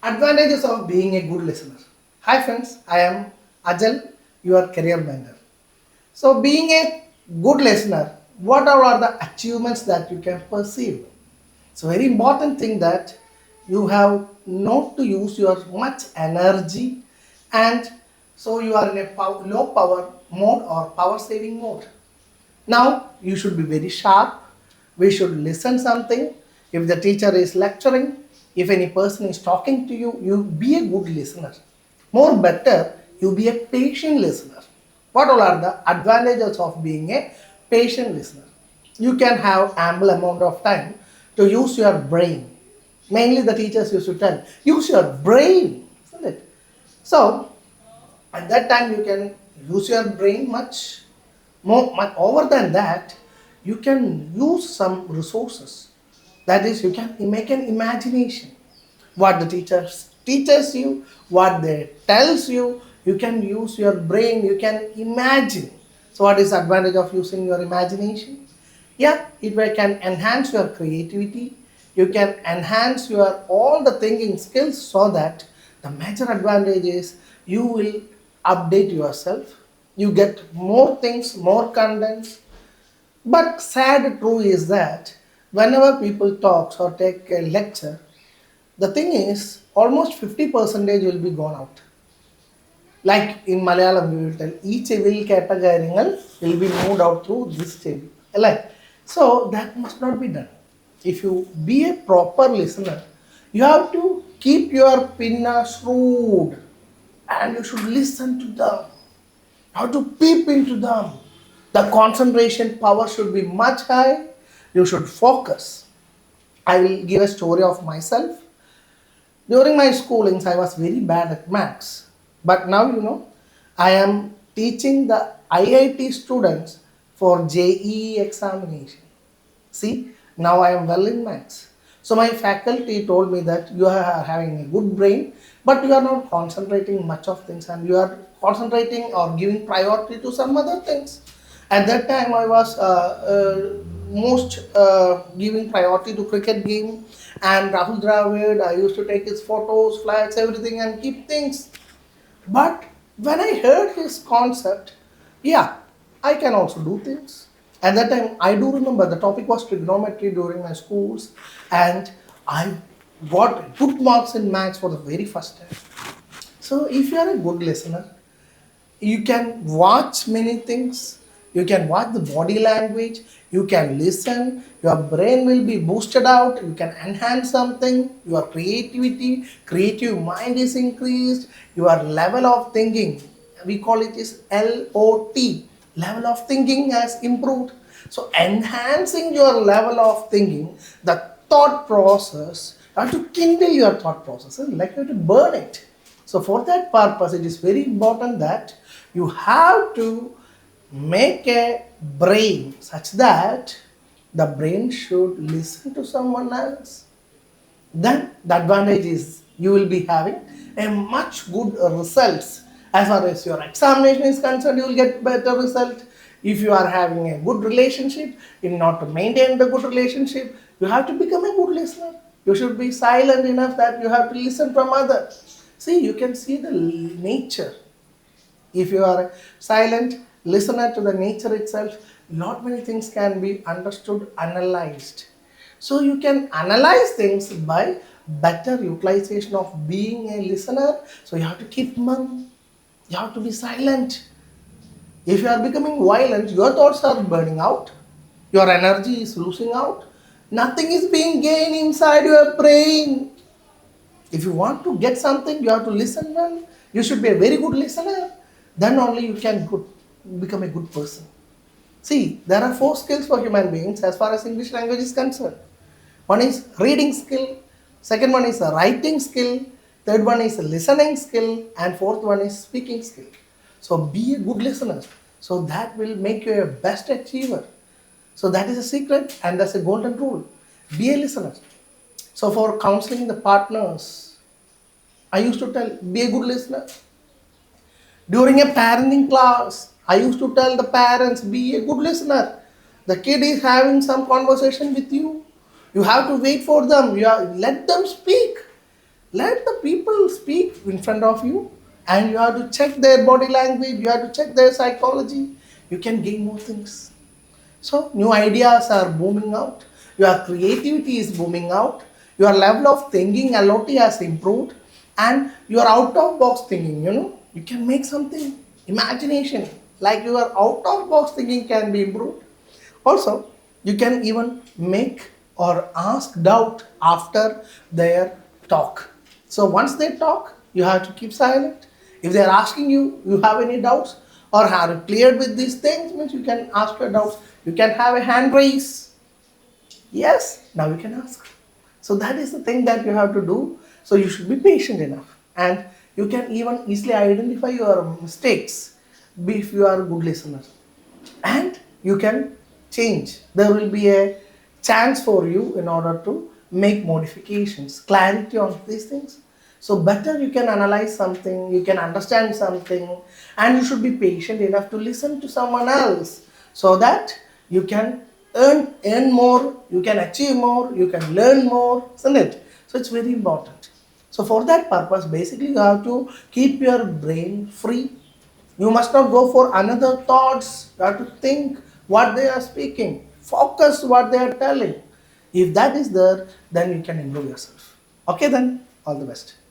Advantages of being a good listener. Hi friends, I am Ajal, your career mentor. So, being a good listener, what all are the achievements that you can perceive? It's a very important thing that you have not to use your much energy, and so you are in a low power mode or power saving mode. Now you should be very sharp. We should listen something. If the teacher is lecturing, if any person is talking to you, you be a good listener. More better, you be a patient listener. What all are the advantages of being a patient listener? You can have ample amount of time to use your brain. Mainly the teachers used to tell, use your brain, isn't it? So at that time you can use your brain much over than that. You can use some resources, that is you can make an imagination what the teachers teaches you, what they tells you. You can use your brain, you can imagine. So what is the advantage of using your imagination? Yeah, can enhance your creativity. You can enhance your all the thinking skills, so that the major advantage is you will update yourself. You get more things, more contents. But sad true is that whenever people talks or take a lecture, the thing is almost 50 percentage will be gone out. Like in Malayalam, we will tell each evil category will be moved out through this table. Like, so that must not be done. If you be a proper listener, you have to keep your pinna shrewd and you should listen to them. How to peep into them. The concentration power should be much high. You should focus. I will give a story of myself. During my schoolings, I was very bad at maths. But now, I am teaching the IIT students for JEE examination. See, now I am well in maths. So my faculty told me that you are having a good brain, but you are not concentrating much of things, and you are concentrating or giving priority to some other things. At that time, I was most giving priority to cricket game and Rahul Dravid. I used to take his photos, flags, everything, and keep things. But when I heard his concept, yeah, I can also do things. At that time, I do remember the topic was trigonometry during my schools, and I got good marks in maths for the very first time. So, if you are a good listener, you can watch many things. You can watch the body language. You can listen. Your brain will be boosted out. You can enhance something. Your creative mind is increased. Your level of thinking, we call it is LOT, level of thinking has improved. So enhancing your level of thinking, the thought process, you have to kindle your thought process, like you have to burn it. So for that purpose, it is very important that you have to make a brain such that the brain should listen to someone else. Then the advantage is you will be having a much good results. As far as your examination is concerned, you will get better result. If you are having a good relationship, in order to maintain the good relationship, you have to become a good listener. You should be silent enough that you have to listen from others. See, you can see the nature. If you are a silent listener to the nature itself, not many things can be understood, analyzed. So you can analyze things by better utilization of being a listener. So you have to keep mum. You have to be silent. If you are becoming violent, your thoughts are burning out. Your energy is losing out. Nothing is being gained inside your brain. If you want to get something, you have to listen well. You should be a very good listener. Then only you can become a good person. See, there are four skills for human beings as far as English language is concerned. One is reading skill, second one is a writing skill, third one is a listening skill, and fourth one is speaking skill. So be a good listener. So that will make you a best achiever. So that is a secret and that's a golden rule. Be a listener. So for counseling the partners, I used to tell, be a good listener. During a parenting class, I used to tell the parents, be a good listener. The kid is having some conversation with you. You have to wait for them. Let them speak. let the people speak in front of you, and you have to check their body language, you have to check their psychology. You can gain more things. So new ideas are booming out, your creativity is booming out, your level of thinking ability has improved, and your out of box thinking, you can make something, imagination, like your out of box thinking can be improved. Also, you can even make or ask doubt after their talk. So once they talk, you have to keep silent. If they are asking you, you have any doubts or have you cleared with these things, means you can ask your doubts. You can have a hand raise. Yes, now you can ask. So that is the thing that you have to do. So you should be patient enough, and you can even easily identify your mistakes if you are a good listener, and you can change. There will be a chance for you in order to make modifications, clarity on these things. So better you can analyze something, you can understand something, and you should be patient enough to listen to someone else, so that you can earn more, you can achieve more, you can learn more, isn't it? So it's very important. So for that purpose, basically you have to keep your brain free. You must not go for another thoughts. You have to think what they are speaking. Focus what they are telling. If that is there, then you can improve yourself. Okay then, all the best.